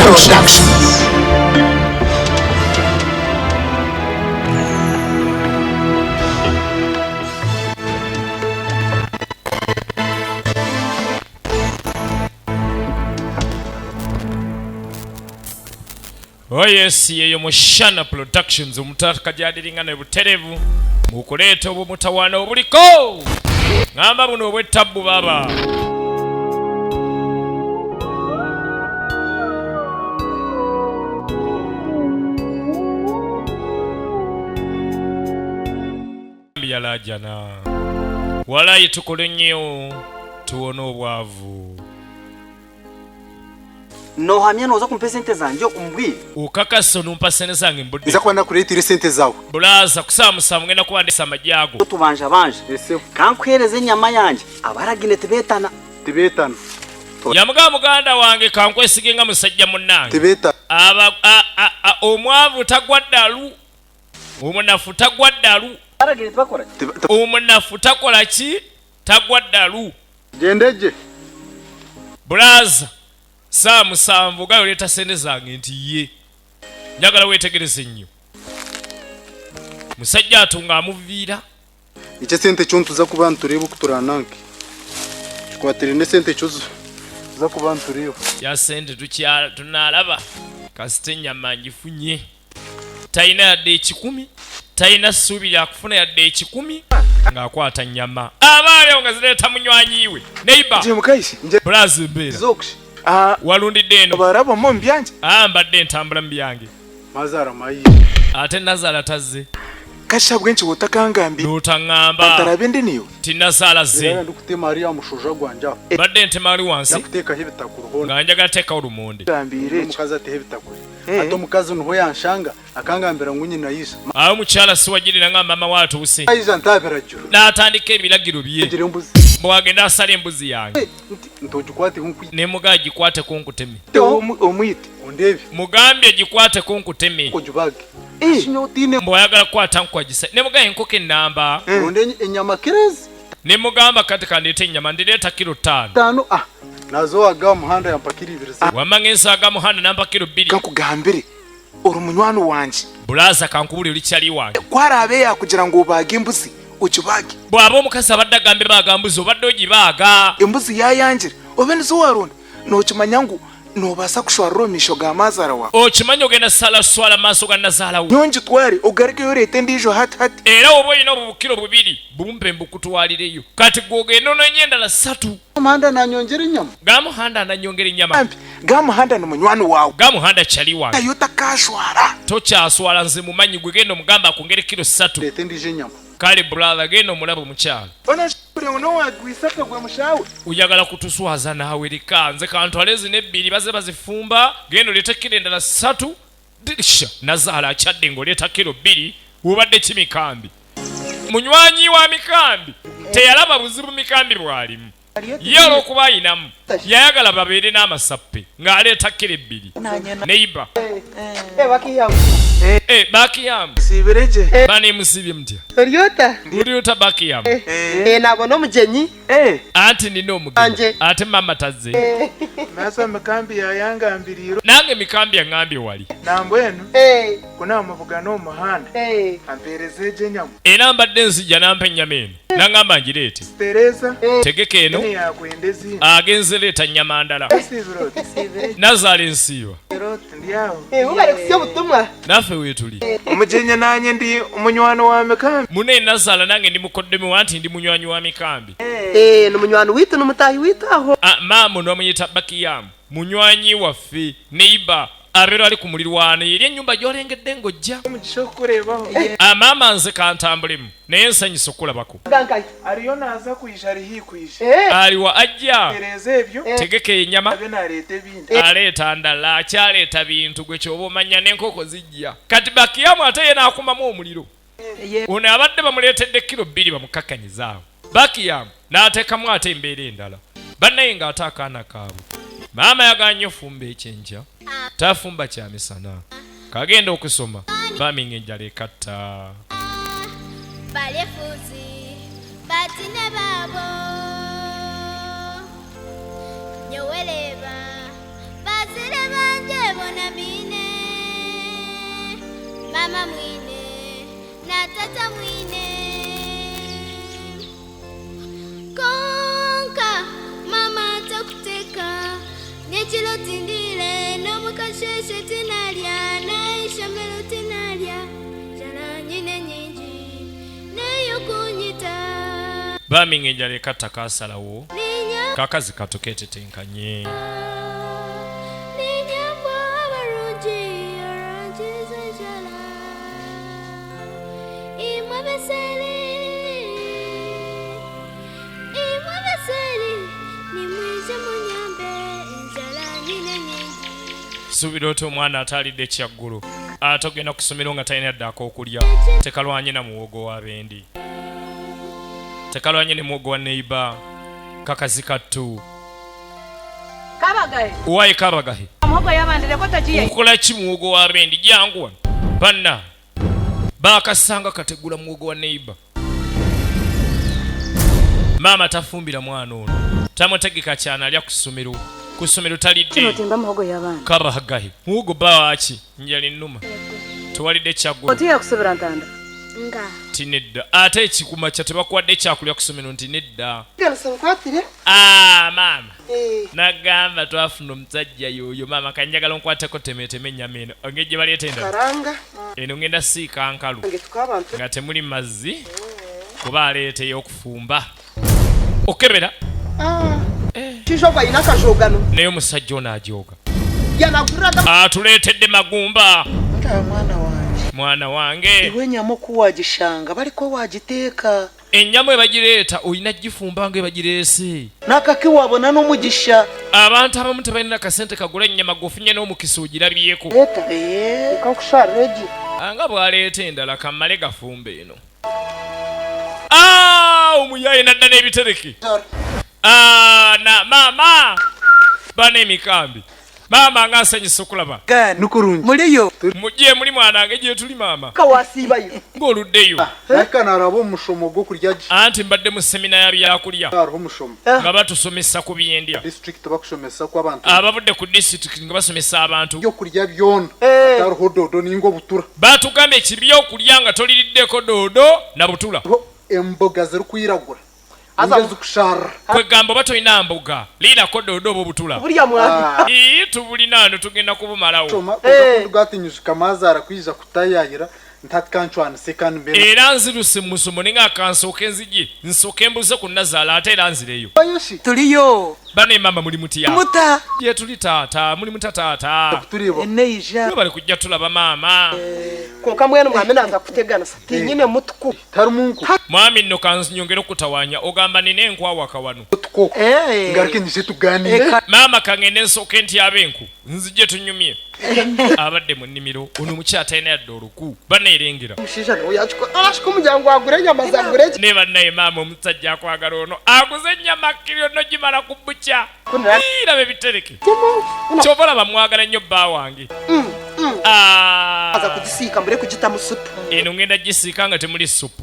Productions. Oh yes, yeyo Mushana Productions umutaka jadiringa ne buterevu mukuleeta obumutawana obuliko ngamba buno obwetabu baba yala jana wala yitukole nnyo tuwona obwavu no hamya noza kumpa sente zanje umbwire ukakaso numpa sente zange mbudde iza kwenda kuretire sente zawe bulaza kusamusa mugenda kubandisa amajyago tubanja banje kankwereze nyama yanje abaragine tibetana yamuga muganda wange kankwesigenga musajja munnange tibeta omwavu tagwaddalu omunafu tagwaddalu baragine tubakora omunafu takola ki tagwaddalu gendeje bulaza samusanvu gayo leta sente zange nti ye njagala wetegereze nnyo musajja atunga amuviira icyo sente cyontuza ku bantu tureba kuturananke kikwatire ne sente cyozo za ku bantu tureba ya sente tukyala tunalaba kasite nyama ngifunye tayina yadde 10 tayina ssuubi yakufuna yadde 10 ng'akwata nyama abaalewo nga zireeta munywanyiwe neiba bulaza embeera walundidde eno barabo mu mbyange mbadde ntambula mu byange mazara mayi ate nazaala tazze kashabwe nchi wotakangambi n'otaŋŋamba atarabe ndi niyo tinazaala ze ndukute Maria mushoja gwanja badde ntema ali wansi yakuteka hebitakuru hona nga njagala teekawo lumonde gambire mukazi ate hebitakuru ato mukazi nuho yanshanga akangambira ngunyi nayisa awo mukyala siwagirira nga mama waatuuse ayisa ntabira juru n'atandika ebiragiro bye gire mbuzi bwagenda asala embuzi yange ntogikwate kunkwi ne mugaa gikwate kunkuteme omwite ondebi mugambye gikwate kunkuteme kujubage shinyotine mbwayagala kukwata nkwagisa ne mugaa enkoko ennamba onde enyama kirezi ne mugamba kati kandeeta ennyama ndireeta kilo 5 tano nazo waga muhanda yampakira 2 wamma ng'ensaaga muhanda nampa kilo 2 kankugambire ori munywani wanje bulaza kankubuli oli kyali wange kwarabe yakugira ngo obage embuzi ukibage bw'aba omukazi abadde agambe baaga mbuzi obadde ogibaaga embuzi yayanjire obe nizo waronda nokimanya ngu nobasa kushwarira omisho ga mazara wa okimanyi ogenda swala maaso ga nazaalawo nyongi tware ogarukeyo reete ndiijo hati era oba olina obubukiro 2 bumpe mbukutwalireyo kati gwogenda ononya endala 3 muhanda nanyongera enyama gamuhanda ananyongera ennyama gamuhanda ni munywani waawe gamuhanda kyali wange ayo takashwara tokyaswala nze mumanyi gwe genda omugamba akongere kilo 3 reete ndiijo enyama kale brother genda omulaba omukyala onowagwisaka gwe mushawe oyagala kutuswaza naawe lika nze kantwale zino 2 baze bazifumba genda oleeta kilo endala 3 disha nazaala akyadde ng'oleeta kilo 2 wobadde kimikambi munywanyi wa mikambi teyalaba buzibu mikambi bwalimu ye olw'okuba ayinamu yayagala babeere n'amasappe ng'aleeta kilo 2 neiba bakiyamu sibireje bani musibye mutya Toryota bakiyamu nabona omugenyi anti nina omugenyi ate mama tazze masa mikambi yayangambiriro nange mikambi yaŋŋambye wali nambwenu kuna amabuga n'omuhanda ampereze ejenyama era mbadde nzija nampa ennyama eno naŋŋamba ngireete tereza tegeka eno yakwendezi agenze leeta nnyama ndala nazaala ensiiba ndiawo ubale kusya obutumwa naffe weetuli omujenya nanye ndi omunywani wa mikambi mune nazaala nange ndi mukoddemu anti ndi munywanyi wa mikambi ni munywani witu n'omutaahi witu aho maamu n'omuyita bakiyamu munywanyi waffe neiba abeera ali ku mulirwano eri ennyumba gy'olengedde ng'ojja omugisha okukureebaho maama nze kantambulemu naye nsanyusa okulabako aliyo naza kwisha alihiikwisha aliwa ajja tereza ebyo tegeka ennyama abe naleeta ebintu aleeta ndala akyaleeta bintu gwe kyoba omanya n'enkoko zijja kati bakiyamu ate ye n'akumamu omuliro ono abadde bamuleetedde kilo 2 bamukakanyizaawo bakiyamu n'ateekamu ate embeera endala bannaye ng'ate akaana kaabwe maama yaganye ofumba ekyenkya tafumba kyamisana kagenda okusoma baminga enjala ekatta balefuzi batine babo nyoweleba bazire banje ndabona mine mama mwine na tata mwine konka mama takuteka nechilo tindile nomukasheshe tinalya naishamelo tinalya jala nyine nyinji neyo kunyita bamingenja leka takasalawo kakazi katokete tenkanye subira oti omwana ataalidde ekyaggulu atogenda ku ssomero nga talina ddako okulya tekalwanye na muwogo wa bendi tekalwanye ne muwogo wa neiba kakazi kattu kabagahe uwaye kabagahe muwogo yabandireko takiye nkola ki muwogo wa bendi jangu wano banna bakasanga kategula muwogo wa neiba maama tafumbira mwana ono tamutegeka kyana alya ku ssomero talidde timba muwogo yabana kabagahe muwogo bawaki njali nnuma tewalidde kyaggulu otiya kusobera ntanda nga tinedda ate ekikuma kya tebakuwadde ekyakulya ku ssomero nti nedda Nkwatire. maama nagamba twafuna omusajja yoyo maama kanjagala onkwateko temeteme ennyama eno onge gye baleeta endala Karanga. eno ngenda siika nkalu Ngetukabantu. nga temuli mazzi kuba aleeta ey'okufumba okebera Shisho kwa ina kajogano. naye omusajja ono ajooga Yanaguraga. atuleetedde magumba mwana wange mwana wange iwe nyamuku wagishanga baliko wagiteeka ennyama ebagireeta olina gifumba nga ebagireese nakaki wabona n'omugisha abantu abamu tebalina kasente kagula ennyama gofunye n'omukisa ogirabyeko Eta. Kakushara ready. nga bwaleeta endala kammale gafumba eno omuyaye nadda n'ebitereke na maama bana emikambi maama nga nsanyusa okulaba gani nukurungi muliyo mujje muli mwanange gye tuli maama Kawasibayo. ng'oluddeyo reka naraba omushomo gw'okurya gi anti mbadde mu semina ya byakulya hariho omushomo nga batusomesa ku byendya district bakushomesa ku abantu abavudde ku disitulikiti nga basomesa abantu byokurya byona hariho dodo ninga obutura batugamba ekibyokulya nga toliriddeko doodo na butula hariho emboga zirikwiragura ninga ezikushara kwegamba oba tolina mboga liirako doodo oba obutula Buriya mwana. tubulina ano tugenda kubumalawo shoma kundi gwatinyuka amazi arakwija kutayayira ntatikancwanise kandi mbere era nziruse mu musomo ninga akansooka enzigi nsooka embuze ku nazaala ate era nzireyo bayoshi tuliyo bane mama muli mutya muta gye tuli taata muli muta taata turibo eneija bali kujja tulaba maama Konka mwene mwame nanga kutegana sa. Tinyine mutuku. tari munku mwami nno kannyongera okutawanya ogamba nina enkwawaka wano tuko ngarike nije tuganire maama kangende nsooka entyaba enku nzije tunyumye abadde mu nnimiro ono omukyala talina yadde oluku baneerengera Mushisha no yachiko. Arashiko mujyango agure nyama za gure. ne bannaye maama omusajja akwagala ono aguze ennyama kiro no gimala ku bukya Kuna. irabe bitereke kyova olaba mwagala nnyo bba wange Aza kujisika mbere kujita musupu. eno ngenda gisiika nga temuli supu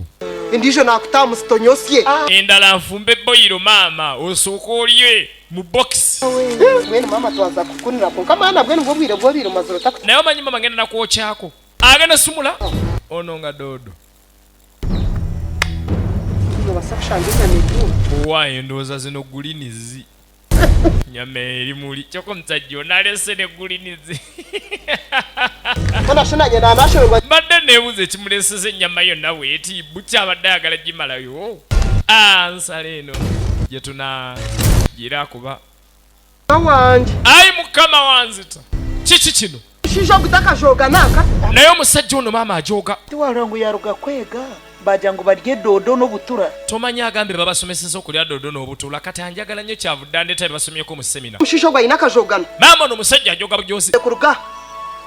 Indisho nakutamu musitonyosye. endala nfumbe boyiro maama osooka olye mu bokisi Mwene mama twaza kukunira konka maana bwene bwobwire mazoro takuta. naye omanyi mama ngenda nakwokyako agenda sumula ono nga doodo Basakushangiza nedu. owaye endowooza zino gulinizi nyama eri muli kyoko omusajja onalese ne gulinizi Kona shina nyana anashorwa. mbadde neebuuza ekimuleseza ennyama yonna bweti bukyabadde ayagala gimalayo nsala eno gye tuna gira kuba Wanje. ayi mukama wanzita kiki kino Shisho kutaka shoga naka. naye omusajja ono maama ajooga tiwalangu yaruga kwega baja ngu barye dodo n'obutura tomanyi agambe babasomeseza okulya doodo n'obutula kati anjagala nnyo kyavudde andeeta bebasomyeko mu semina Mushisho gwa ina kajogano. maama ono omusajja ajooga bujozi Kuruga.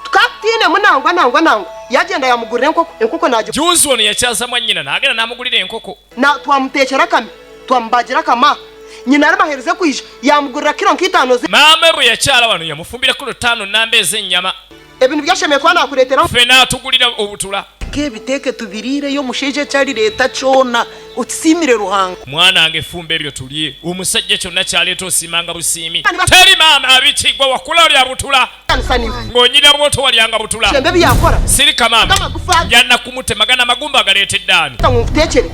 Tukatine munangwa. Yagenda yamugurira enkoko najo. juuzi ono yakyaza mwannyina n'agenda n'amugulira enkoko Na twamutekera kami. Twambagira kama. Nyina arabahereze kwisha. Yamugurira kilo nk'itano ze. maama bwe yakyala wano yamufumbira kilo 5 namba ez'ennyama Ebintu byashemeye kwa nakuretera. ffe n'atugulira obutula teke ebiteke tubirire yo musheje cyari leta chona utisimire ruhanga mwana ange fumbe ebyo tulye omusajja kyonna kyaleeta osimanga busimi teri maama abikigwa wakula oli abutula ng'onyira bwoto walyanga butula Shembe byakora. sirika maama Amagufa. njanna kumutemagana magumba agaleetedde ani Tekere.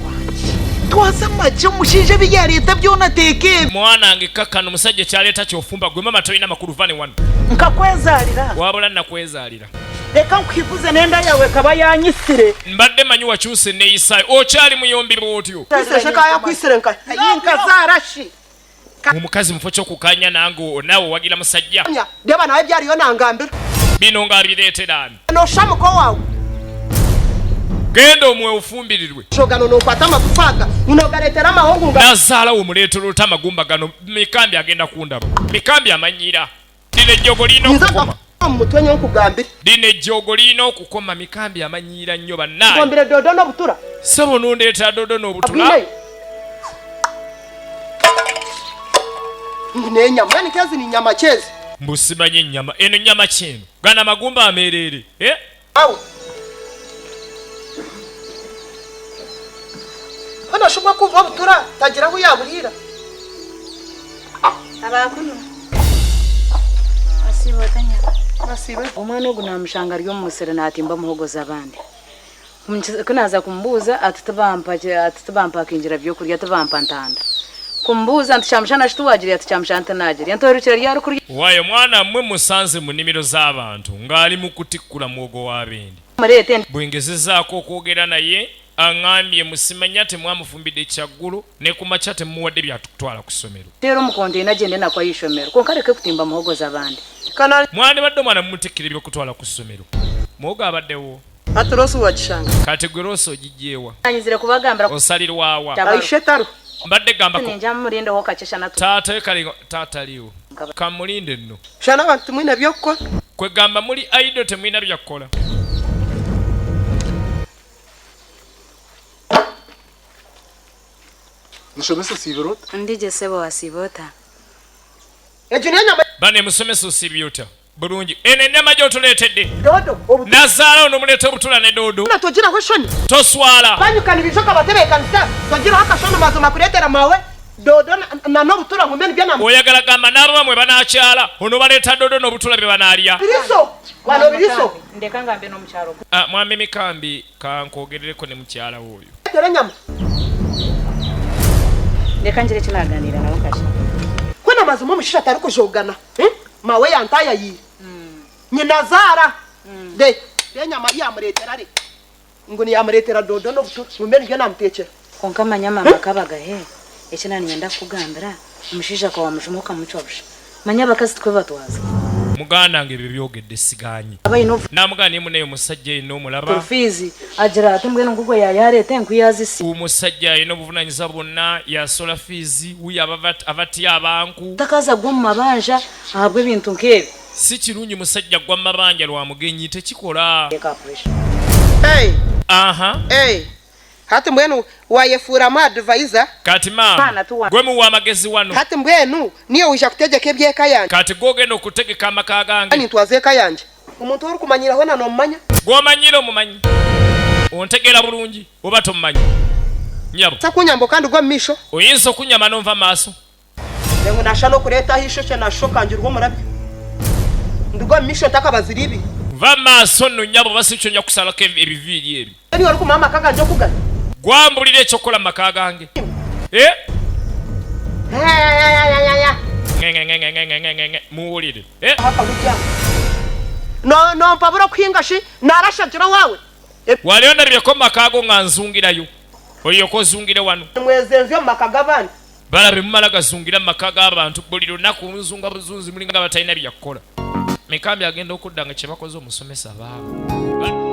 twaza maje musheje bya leta byona teke mwana ange kakkano omusajja kyaleeta kyofumba gwe mama tolina makulu vane wano nkakwezalira wabula nakwezaalira leka nkwivuze nenda yawe kaba yanyisire mbadde manyi wakyuse neeyisayo okyali muyombi bwotyo Kwiseshe kaya kwisirenka. ayinka zarashi omukazi mufo kyokukanya nange naawe wagira musajja Deba nawe byariyo nangambira. bino ng'abireetera ani No shamuko wawe. genda omwe ofumbirirwe Shogano no kwata makufaga. Unogaretera mahongu nga. nazaalawo omuleetera oluta amagumba gano mikambi agenda kundaba mikambi amanyira lino ejjogo lina okukoma Mutwe nyo kugambira. lino ejjogo lina okukoma mikambi amanyiira nnyo bannaye Gombere dodo no butura. sebo nondeetera dodo n'obutula Abwine. Ngine nyama ni kazi ni nyama chezi. mbusimanye ennyama eno ennyama kyeno gana amagumba ameerere Awu. Ono shugwa kuva butura tagira ku yabulira. Abakulu. Asibotanya. Nasibe. Omwana ogu namushanga ryo musere natimba muhogoza abandi. Kunaza kumbuza atitubampa kinjira byokurya tubampa ntanda. Kumbuza ntishamshana shituwagiriya tichamshanta nagira. Ntorukira ryari kurya. waayo mwana mmwe musanze mu nnimiro z'abantu ng'ali mu kutikkula mwogo w'abendi Marete bwengezezaako okwogera naye aŋŋambye musimanya temwamufumbidde kyaggulu ne ku makya temuwadde byatutwala ku ssomero tero mukonde nagende nakwa yishomero. Konkareke kutimba muhogoza abandi. Kana mwandibadde omwana mumutikkira ebyokutwala ku ssomero mwogo abaddewo atorosu wachishanga. kati gwe loosi ogijjeewa Anyizire kubagambira osalirwawa Aishe taru. mbadde gambako ninja murinde ho kachesha natu. taata we kali taataliwo kamulinde nno Shana bantu mwina byokko. kwe gamba muli aido temulina byakkola Nishomesa sibirota. Ndije sebo wasibota. Ejuni nyama bane musomesa osibyota bulungi eno ennyama gy'otuleetedde dodo. Obu. nazaalawo n'omuleeta obutula ne doodo Na tojira ko shoni. toswala Banyuka nibishoka batebe kanisa. Tojira haka shoni mazoma kuletera mawe. Dodo na no butura ngumeni byana. oyagala gamba n'abamu bwe banaakyala ono baleeta doodo n'obutula bye banaalya Biriso. Wano biriso. Ndekanga mbe no mucharo. mwami mikambi kankwogerereko ne mukyala woyo Tere nyama. Ndekanjire kinaganira nawo kasha. Kwena mazoma mushisha tari kujogana. Mawe yantaya yi. Nyina zara. De nyama yamuretera re. Nguni yamuretera dodo no butura. Ngumeni byana mtekera. Konkama nyama makabaga he. Ekina nyenda kugambira umushisha kwa mushumuka muchobusha. Manya bakasi twe batwaza. muganda nge ebyo byogedde sigaanyi Abayino n'amuganda emu naye omusajja alina omulaba profizi ajira atumbwe ngugwe yayarete nkuyazisi. omusajja alina obuvunaanyizibwa bwonna yasola fiizi wuyo abatya abantu Takaza gwa mabanja ahabwe ebintu nkebi. si kirungi musajja gwa mabanja lwa mugenyi tekikola Eka pressure. Hey. aha Hey. Hati mbwenu wayefura ma advisor. kati maama Baana tuwa. gwe muwa amagezi wano Hati mbwenu niyo wisha kutegeka ebyeka yanje. kati gwogenda okutegeka amaka gange Ani twazeka yanje. Umuntu uri kumanyira hona no mmanya. gw'omanyire omumanyi ontegeera bulungi oba tomumanyi nyabo Takunyambo kandi gwa misho. oyinza okunyama n'onva maaso Lengo nashano kuleta hisho che nashoka njurwo murabi. Ndugwa misho takabaziribi. va maaso nno nyabo basicho nja kusalako ebiviiri ebyo Eri ori kumama kanga njo kugana. gwambulira ekyokola mu maka gange muwulire Hapa lujya. No mpabura kuhinga shi narasha jira wawe. wali ondabireko mu maka go nga nzungirayo olyoka ozungire wano Mwezenzyo makagabani. balabe mumala gazungira mu maka g'abantu buli lunaku nzunga buzunzi mulinga batalina byakukola mikambi agenda okudda nga kye bakoze omusomesa baabo